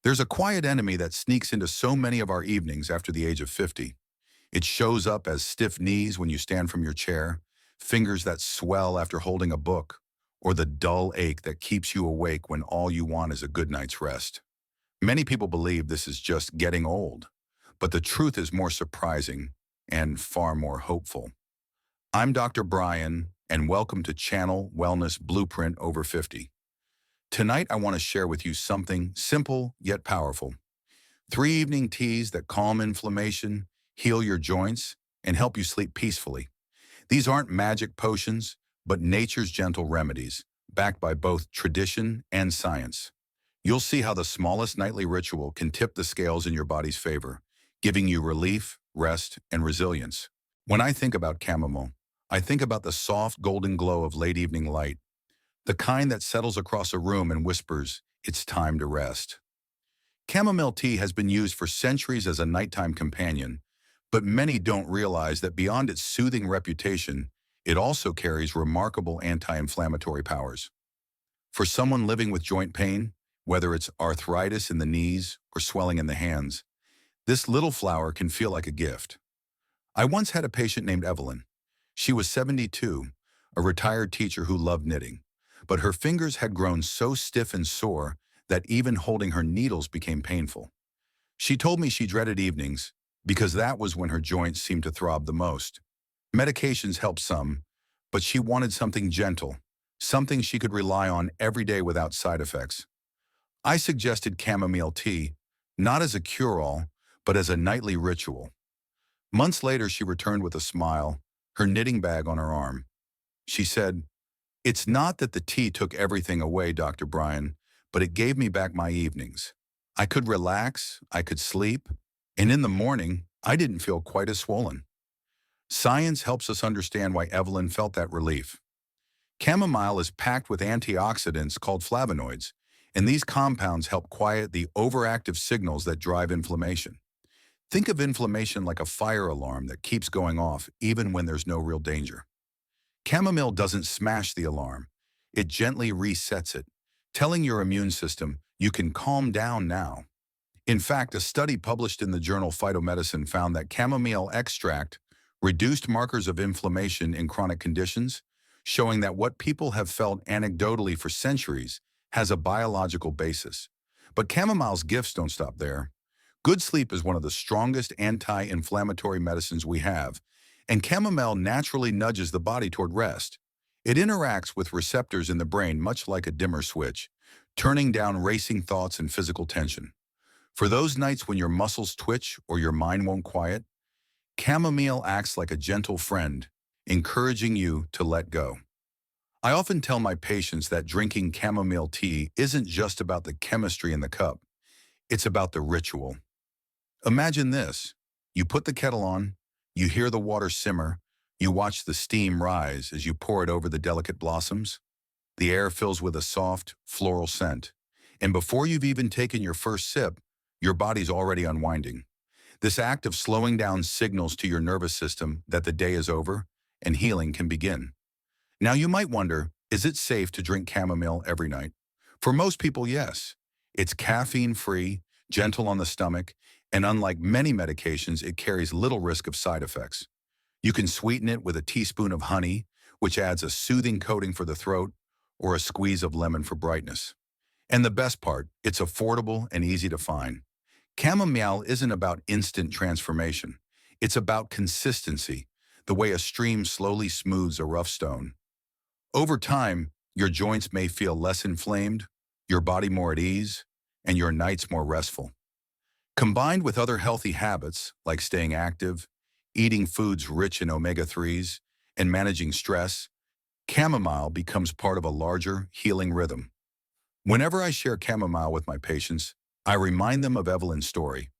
There's a quiet enemy that sneaks into so many of our evenings after the age of 50. It shows up as stiff knees when you stand from your chair, fingers that swell after holding a book, or the dull ache that keeps you awake when all you want is a good night's rest. Many people believe this is just getting old, but the truth is more surprising and far more hopeful. I'm Dr. Brian, and welcome to Channel Wellness Blueprint Over 50. Tonight, I want to share with you something simple yet powerful. 3 evening teas that calm inflammation, heal your joints, and help you sleep peacefully. These aren't magic potions, but nature's gentle remedies, backed by both tradition and science. You'll see how the smallest nightly ritual can tip the scales in your body's favor, giving you relief, rest, and resilience. When I think about chamomile, I think about the soft golden glow of late evening light, the kind that settles across a room and whispers, "It's time to rest." Chamomile tea has been used for centuries as a nighttime companion, but many don't realize that beyond its soothing reputation, it also carries remarkable anti-inflammatory powers. For someone living with joint pain, whether it's arthritis in the knees or swelling in the hands, this little flower can feel like a gift. I once had a patient named Evelyn. She was 72, a retired teacher who loved knitting, but her fingers had grown so stiff and sore that even holding her needles became painful. She told me she dreaded evenings because that was when her joints seemed to throb the most. Medications helped some, but she wanted something gentle, something she could rely on every day without side effects. I suggested chamomile tea, not as a cure-all, but as a nightly ritual. Months later, she returned with a smile, her knitting bag on her arm. She said, "It's not that the tea took everything away, Dr. Brian, but it gave me back my evenings. I could relax, I could sleep, and in the morning, I didn't feel quite as swollen." Science helps us understand why Evelyn felt that relief. Chamomile is packed with antioxidants called flavonoids, and these compounds help quiet the overactive signals that drive inflammation. Think of inflammation like a fire alarm that keeps going off even when there's no real danger. Chamomile doesn't smash the alarm. It gently resets it, telling your immune system, "You can calm down now." In fact, a study published in the journal Phytomedicine found that chamomile extract reduced markers of inflammation in chronic conditions, showing that what people have felt anecdotally for centuries has a biological basis. But chamomile's gifts don't stop there. Good sleep is one of the strongest anti-inflammatory medicines we have, and chamomile naturally nudges the body toward rest. It interacts with receptors in the brain much like a dimmer switch, turning down racing thoughts and physical tension. For those nights when your muscles twitch or your mind won't quiet, chamomile acts like a gentle friend, encouraging you to let go. I often tell my patients that drinking chamomile tea isn't just about the chemistry in the cup, it's about the ritual. Imagine this. You put the kettle on, you hear the water simmer, you watch the steam rise as you pour it over the delicate blossoms. The air fills with a soft, floral scent, and before you've even taken your first sip, your body's already unwinding. This act of slowing down signals to your nervous system that the day is over and healing can begin. Now you might wonder, is it safe to drink chamomile every night? For most people, yes. It's caffeine-free, gentle on the stomach, and unlike many medications, it carries little risk of side effects. You can sweeten it with a teaspoon of honey, which adds a soothing coating for the throat, or a squeeze of lemon for brightness. And the best part, it's affordable and easy to find. Chamomile isn't about instant transformation. It's about consistency, the way a stream slowly smooths a rough stone. Over time, your joints may feel less inflamed, your body more at ease, and your nights more restful. Combined with other healthy habits like staying active, eating foods rich in omega-3s, and managing stress, chamomile becomes part of a larger healing rhythm. Whenever I share chamomile with my patients, I remind them of Evelyn's story.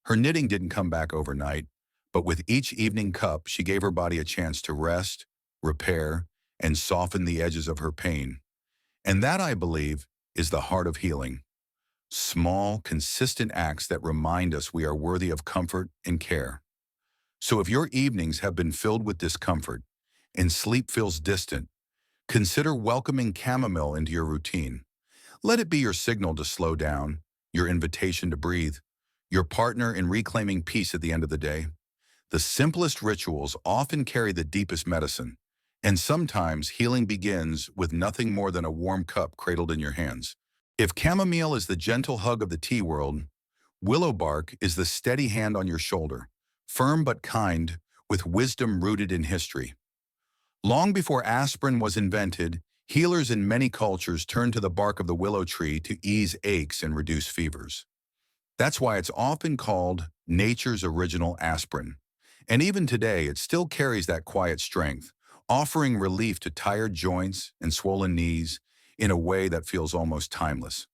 Her knitting didn't come back overnight, but with each evening cup, she gave her body a chance to rest, repair, and soften the edges of her pain. And that, I believe, is the heart of healing. Small, consistent acts that remind us we are worthy of comfort and care. So if your evenings have been filled with discomfort and sleep feels distant, consider welcoming chamomile into your routine. Let it be your signal to slow down, your invitation to breathe, your partner in reclaiming peace at the end of the day. The simplest rituals often carry the deepest medicine, and sometimes healing begins with nothing more than a warm cup cradled in your hands. If chamomile is the gentle hug of the tea world, willow bark is the steady hand on your shoulder, firm but kind, with wisdom rooted in history. Long before aspirin was invented, healers in many cultures turned to the bark of the willow tree to ease aches and reduce fevers. That's why it's often called nature's original aspirin. And even today, it still carries that quiet strength, offering relief to tired joints and swollen knees in a way that feels almost timeless.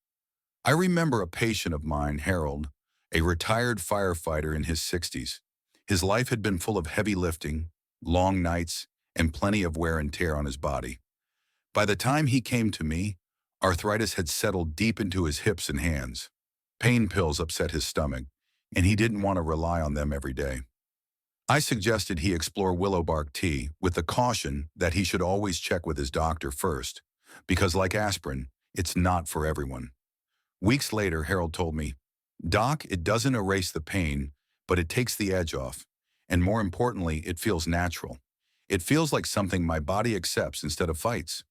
I remember a patient of mine, Harold, a retired firefighter in his 60s. His life had been full of heavy lifting, long nights, and plenty of wear and tear on his body. By the time he came to me, arthritis had settled deep into his hips and hands. Pain pills upset his stomach, and he didn't want to rely on them every day. I suggested he explore willow bark tea with the caution that he should always check with his doctor first, because like aspirin, it's not for everyone. Weeks later, Harold told me, "Doc, it doesn't erase the pain, but it takes the edge off. And more importantly, it feels natural. It feels like something my body accepts instead of fights."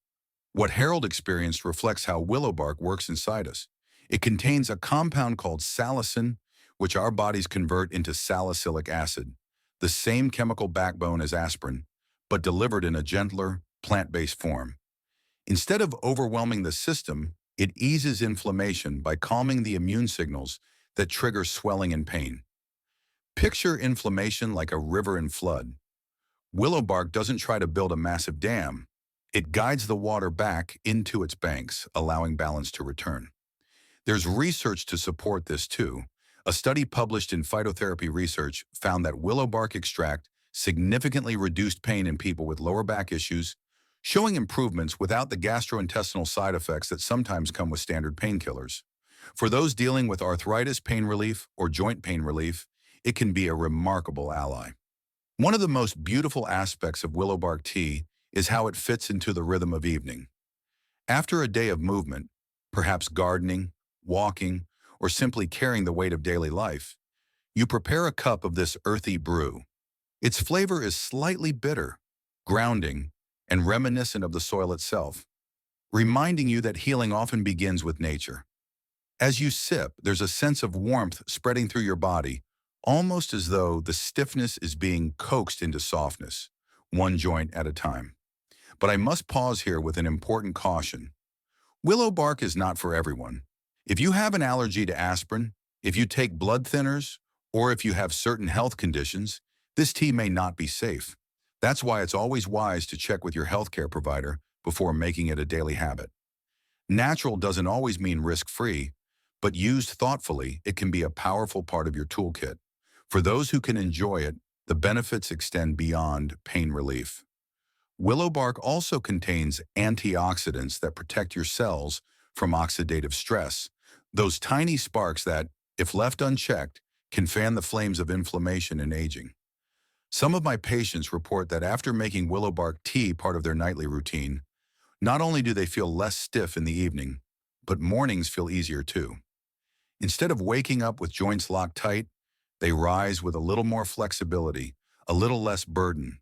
What Harold experienced reflects how willow bark works inside us. It contains a compound called salicin, which our bodies convert into salicylic acid, the same chemical backbone as aspirin, but delivered in a gentler, plant-based form. Instead of overwhelming the system, it eases inflammation by calming the immune signals that trigger swelling and pain. Picture inflammation like a river in flood. Willow bark doesn't try to build a massive dam. It guides the water back into its banks, allowing balance to return. There's research to support this too. A study published in Phytotherapy Research found that willow bark extract significantly reduced pain in people with lower back issues, showing improvements without the gastrointestinal side effects that sometimes come with standard painkillers. For those dealing with arthritis pain relief or joint pain relief, it can be a remarkable ally. One of the most beautiful aspects of willow bark tea is how it fits into the rhythm of evening. After a day of movement, perhaps gardening, walking, or simply carrying the weight of daily life, you prepare a cup of this earthy brew. Its flavor is slightly bitter, grounding, and reminiscent of the soil itself, reminding you that healing often begins with nature. As you sip, there's a sense of warmth spreading through your body, almost as though the stiffness is being coaxed into softness, one joint at a time. But I must pause here with an important caution. Willow bark is not for everyone. If you have an allergy to aspirin, if you take blood thinners, or if you have certain health conditions, this tea may not be safe. That's why it's always wise to check with your healthcare provider before making it a daily habit. Natural doesn't always mean risk-free, but used thoughtfully, it can be a powerful part of your toolkit. For those who can enjoy it, the benefits extend beyond pain relief. Willow bark also contains antioxidants that protect your cells from oxidative stress, those tiny sparks that, if left unchecked, can fan the flames of inflammation and aging. Some of my patients report that after making willow bark tea part of their nightly routine, not only do they feel less stiff in the evening, but mornings feel easier too. Instead of waking up with joints locked tight, they rise with a little more flexibility, a little less burden.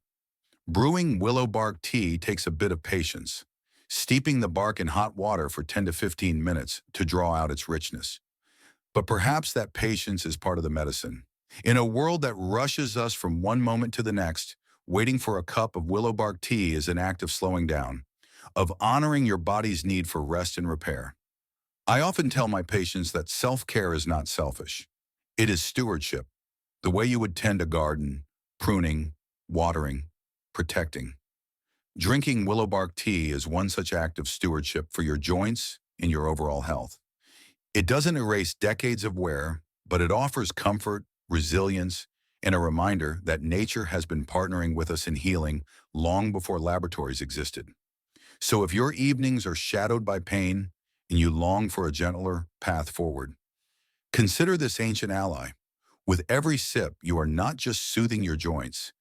Brewing willow bark tea takes a bit of patience, steeping the bark in hot water for 10 to 15 minutes to draw out its richness. But perhaps that patience is part of the medicine. In a world that rushes us from one moment to the next, waiting for a cup of willow bark tea is an act of slowing down, of honoring your body's need for rest and repair. I often tell my patients that self-care is not selfish. It is stewardship, the way you would tend a garden, pruning, watering, protecting. Drinking willow bark tea is one such act of stewardship for your joints and your overall health. It doesn't erase decades of wear, but it offers comfort, resilience, and a reminder that nature has been partnering with us in healing long before laboratories existed. So if your evenings are shadowed by pain and you long for a gentler path forward, consider this ancient ally. With every sip, you are not just soothing your joints.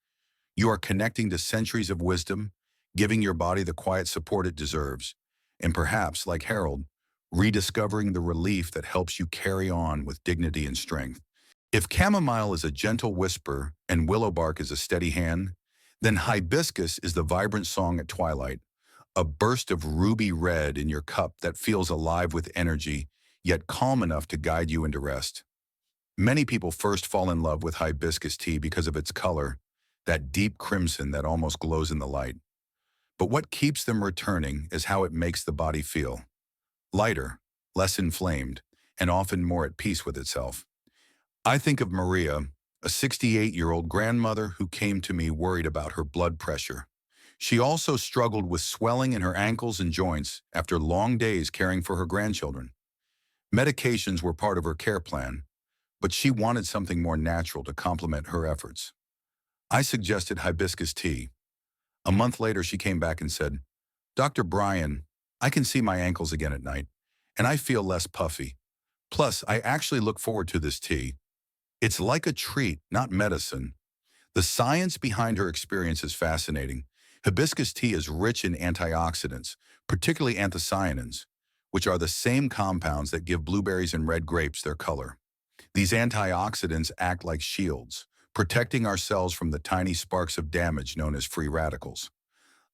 You are connecting to centuries of wisdom, giving your body the quiet support it deserves, and perhaps, like Harold, rediscovering the relief that helps you carry on with dignity and strength. If chamomile is a gentle whisper and willow bark is a steady hand, then hibiscus is the vibrant song at twilight, a burst of ruby red in your cup that feels alive with energy, yet calm enough to guide you into rest. Many people first fall in love with hibiscus tea because of its color, that deep crimson that almost glows in the light. But what keeps them returning is how it makes the body feel. Lighter, less inflamed, and often more at peace with itself. I think of Maria, a 68-year-old grandmother who came to me worried about her blood pressure. She also struggled with swelling in her ankles and joints after long days caring for her grandchildren. Medications were part of her care plan, but she wanted something more natural to complement her efforts. I suggested hibiscus tea. A month later, she came back and said, "Dr. Brian, I can see my ankles again at night, and I feel less puffy. Plus, I actually look forward to this tea. It's like a treat, not medicine." The science behind her experience is fascinating. Hibiscus tea is rich in antioxidants, particularly anthocyanins, which are the same compounds that give blueberries and red grapes their color. These antioxidants act like shields, protecting our cells from the tiny sparks of damage known as free radicals.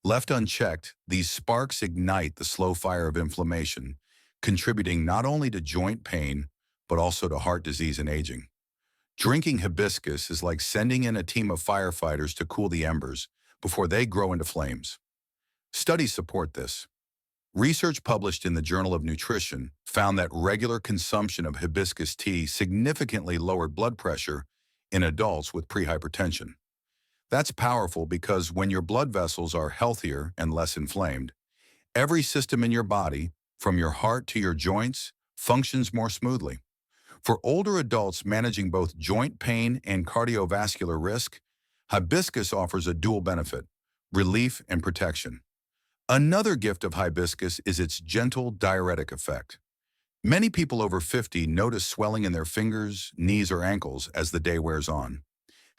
Left unchecked, these sparks ignite the slow fire of inflammation, contributing not only to joint pain, but also to heart disease and aging. Drinking hibiscus is like sending in a team of firefighters to cool the embers before they grow into flames. Studies support this. Research published in the Journal of Nutrition found that regular consumption of hibiscus tea significantly lowered blood pressure in adults with prehypertension. That's powerful because when your blood vessels are healthier and less inflamed, every system in your body, from your heart to your joints, functions more smoothly. For older adults managing both joint pain and cardiovascular risk, hibiscus offers a dual benefit: relief and protection. Another gift of hibiscus is its gentle diuretic effect. Many people over 50 notice swelling in their fingers, knees, or ankles as the day wears on.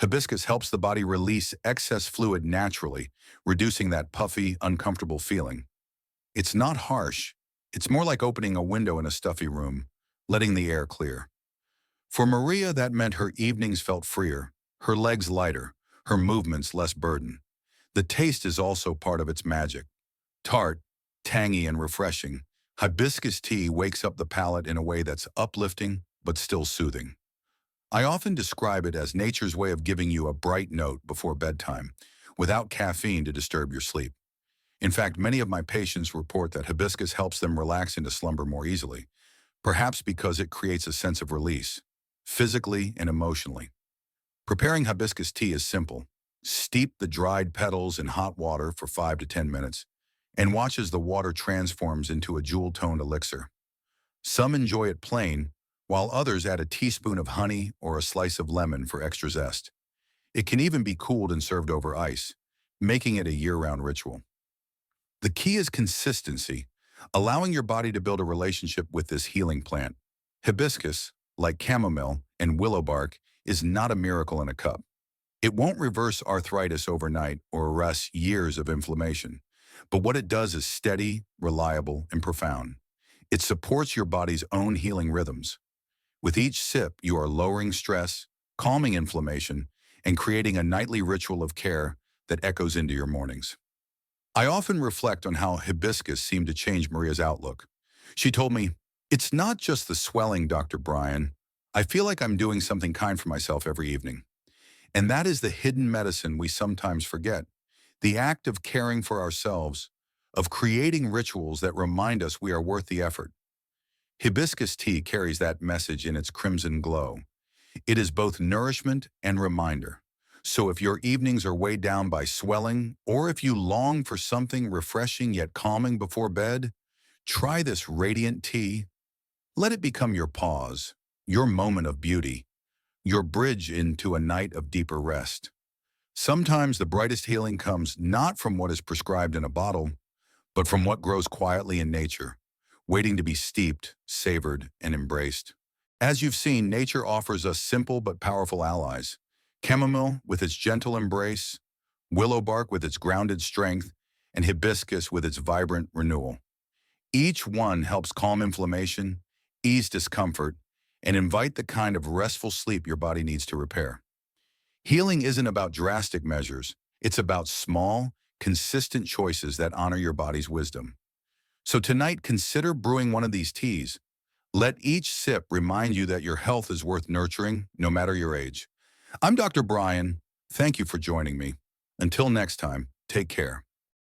Hibiscus helps the body release excess fluid naturally, reducing that puffy, uncomfortable feeling. It's not harsh. It's more like opening a window in a stuffy room, letting the air clear. For Maria, that meant her evenings felt freer, her legs lighter, her movements less burdened. The taste is also part of its magic. Tart, tangy, and refreshing, hibiscus tea wakes up the palate in a way that's uplifting but still soothing. I often describe it as nature's way of giving you a bright note before bedtime, without caffeine to disturb your sleep. In fact, many of my patients report that hibiscus helps them relax into slumber more easily, perhaps because it creates a sense of release, physically and emotionally. Preparing hibiscus tea is simple. Steep the dried petals in hot water for 5 to 10 minutes and watch as the water transforms into a jewel-toned elixir. Some enjoy it plain, while others add a teaspoon of honey or a slice of lemon for extra zest. It can even be cooled and served over ice, making it a year-round ritual. The key is consistency, allowing your body to build a relationship with this healing plant. Hibiscus, like chamomile and willow bark, is not a miracle in a cup. It won't reverse arthritis overnight or arrest years of inflammation, but what it does is steady, reliable, and profound. It supports your body's own healing rhythms. With each sip, you are lowering stress, calming inflammation, and creating a nightly ritual of care that echoes into your mornings. I often reflect on how hibiscus seemed to change Maria's outlook. She told me, "It's not just the swelling, Dr. Brian. I feel like I'm doing something kind for myself every evening." And that is the hidden medicine we sometimes forget. The act of caring for ourselves, of creating rituals that remind us we are worth the effort. Hibiscus tea carries that message in its crimson glow. It is both nourishment and reminder. So if your evenings are weighed down by swelling, or if you long for something refreshing yet calming before bed, try this radiant tea. Let it become your pause, your moment of beauty, your bridge into a night of deeper rest. Sometimes the brightest healing comes not from what is prescribed in a bottle, but from what grows quietly in nature, waiting to be steeped, savored, and embraced. As you've seen, nature offers us simple but powerful allies. Chamomile with its gentle embrace, willow bark with its grounded strength, and hibiscus with its vibrant renewal. Each one helps calm inflammation, ease discomfort, and invite the kind of restful sleep your body needs to repair. Healing isn't about drastic measures. It's about small, consistent choices that honor your body's wisdom. So tonight, consider brewing one of these teas. Let each sip remind you that your health is worth nurturing, no matter your age. I'm Dr. Brian. Thank you for joining me. Until next time, take care.